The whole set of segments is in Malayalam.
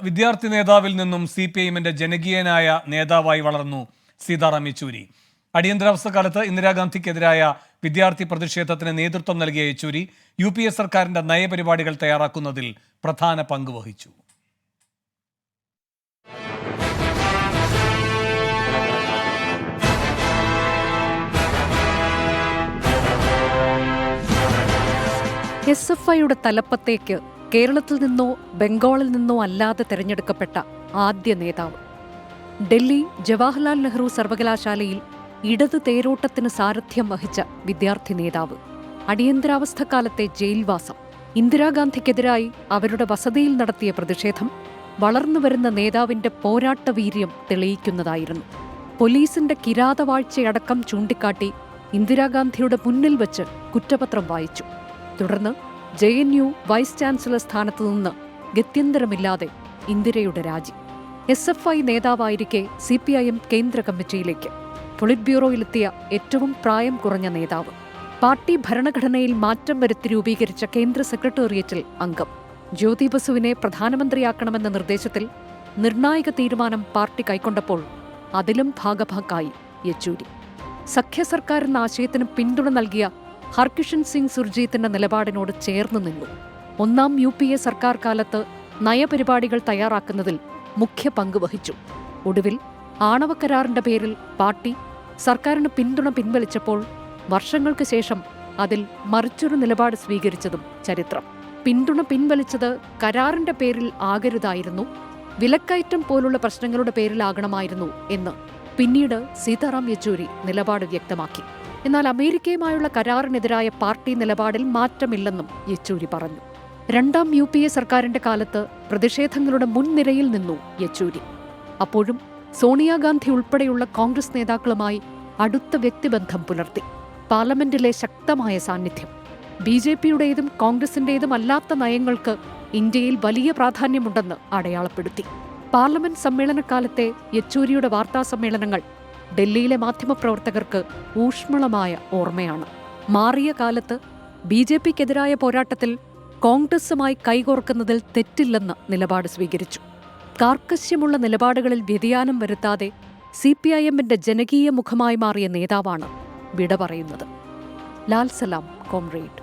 വിദ്യാർത്ഥി നേതാവിൽ നിന്നും CPIMന്റെ ജനകീയനായ നേതാവായി വളർന്നു സീതാറാം യെച്ചൂരി. അടിയന്തരാവസ്ഥ കാലത്ത് ഇന്ദിരാഗാന്ധിക്കെതിരായ വിദ്യാർത്ഥി പ്രതിഷേധത്തിന് നേതൃത്വം നൽകിയ യെച്ചൂരി UPA സർക്കാരിന്റെ നയപരിപാടികൾ തയ്യാറാക്കുന്നതിൽ പ്രധാന പങ്ക് വഹിച്ചു. SFIയുടെ തലപ്പത്തേക്ക് കേരളത്തിൽ നിന്നോ ബംഗാളിൽ നിന്നോ അല്ലാതെ തെരഞ്ഞെടുക്കപ്പെട്ട ആദ്യ നേതാവ്. ഡൽഹി ജവഹർലാൽ നെഹ്റു സർവകലാശാലയിൽ ഇടത് തേരോട്ടത്തിന് സാരഥ്യം വഹിച്ച വിദ്യാർത്ഥി നേതാവ്. അടിയന്തരാവസ്ഥക്കാലത്തെ ജയിൽവാസം, ഇന്ദിരാഗാന്ധിക്കെതിരായി അവരുടെ വസതിയിൽ നടത്തിയ പ്രതിഷേധം വളർന്നുവരുന്ന നേതാവിന്റെ പോരാട്ടവീര്യം തെളിയിക്കുന്നതായിരുന്നു. പോലീസിന്റെ കിരാതവാഴ്ചയടക്കം ചൂണ്ടിക്കാട്ടി ഇന്ദിരാഗാന്ധിയുടെ മുന്നിൽ വച്ച് കുറ്റപത്രം വായിച്ചു. തുടർന്ന് JNU വൈസ് ചാൻസലർ സ്ഥാനത്തു നിന്ന് ഗത്യന്തരമില്ലാതെ ഇന്ദിരയുടെ രാജി. SFI നേതാവായിരിക്കെ CPIM കേന്ദ്ര കമ്മിറ്റിയിലേക്ക്, പൊളിറ്റ് ബ്യൂറോയിലെത്തിയ ഏറ്റവും പ്രായം കുറഞ്ഞ നേതാവ്, പാർട്ടി ഭരണഘടനയിൽ മാറ്റം വരുത്തി രൂപീകരിച്ച കേന്ദ്ര സെക്രട്ടേറിയറ്റിൽ അംഗം. ജ്യോതി ബസുവിനെ പ്രധാനമന്ത്രിയാക്കണമെന്ന നിർദ്ദേശത്തിൽ നിർണായക തീരുമാനം പാർട്ടി കൈക്കൊണ്ടപ്പോൾ അതിലും ഭാഗഭാക്കായി യെച്ചൂരി. സഖ്യ സർക്കാർ എന്ന ആശയത്തിന് പിന്തുണ നൽകിയ ഹർകിഷൻ സിംഗ് സുർജീത്തിന്റെ നിലപാടിനോട് ചേർന്നു നിന്നു. ഒന്നാം UPA സർക്കാർ കാലത്ത് നയപരിപാടികൾ തയ്യാറാക്കുന്നതിൽ മുഖ്യ പങ്ക് വഹിച്ചു. ഒടുവിൽ ആണവക്കരാറിന്റെ പേരിൽ പാർട്ടി സർക്കാരിന് പിന്തുണ പിൻവലിച്ചപ്പോൾ വർഷങ്ങൾക്ക് ശേഷം അതിൽ മറിച്ചൊരു നിലപാട് സ്വീകരിച്ചതും ചരിത്രം. പിന്തുണ പിൻവലിച്ചത് കരാറിന്റെ പേരിൽ ആകരുതായിരുന്നു, വിലക്കയറ്റം പോലുള്ള പ്രശ്നങ്ങളുടെ പേരിലാകണമായിരുന്നു എന്ന് പിന്നീട് സീതാറാം യെച്ചൂരി നിലപാട് വ്യക്തമാക്കി. എന്നാൽ അമേരിക്കയുമായുള്ള കരാറിനെതിരായ പാർട്ടി നിലപാടിൽ മാറ്റമില്ലെന്നും യെച്ചൂരി പറഞ്ഞു. രണ്ടാം UPA സർക്കാരിന്റെ കാലത്ത് പ്രതിഷേധങ്ങളുടെ മുൻനിരയിൽ നിന്നു യെച്ചൂരി. അപ്പോഴും സോണിയാഗാന്ധി ഉൾപ്പെടെയുള്ള കോൺഗ്രസ് നേതാക്കളുമായി അടുത്ത വ്യക്തിബന്ധം പുലർത്തി. പാർലമെന്റിലെ ശക്തമായ സാന്നിധ്യം, BJPയുടേതും കോൺഗ്രസിന്റേതും അല്ലാത്ത നയങ്ങൾക്ക് ഇന്ത്യയിൽ വലിയ പ്രാധാന്യമുണ്ടെന്ന് അടയാളപ്പെടുത്തി. പാർലമെന്റ് സമ്മേളനകാലത്തെ യെച്ചൂരിയുടെ വാർത്താസമ്മേളനങ്ങൾ ഡൽഹിയിലെ മാധ്യമപ്രവർത്തകർക്ക് ഊഷ്മളമായ ഓർമ്മയാണ്. മാറിയ കാലത്ത് BJPക്കെതിരായ പോരാട്ടത്തിൽ കോൺഗ്രസുമായി കൈകോർക്കുന്നതിൽ തെറ്റില്ലെന്ന നിലപാട് സ്വീകരിച്ചു. കാർക്കശ്യമുള്ള നിലപാടുകളിൽ വ്യതിയാനം വരുത്താതെ CPIMന്റെ ജനകീയ മുഖമായി മാറിയ നേതാവാണ് വിട പറയുന്നത്. ലാൽ സലാം, കോംറേഡ്.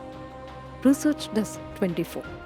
Research desk 24.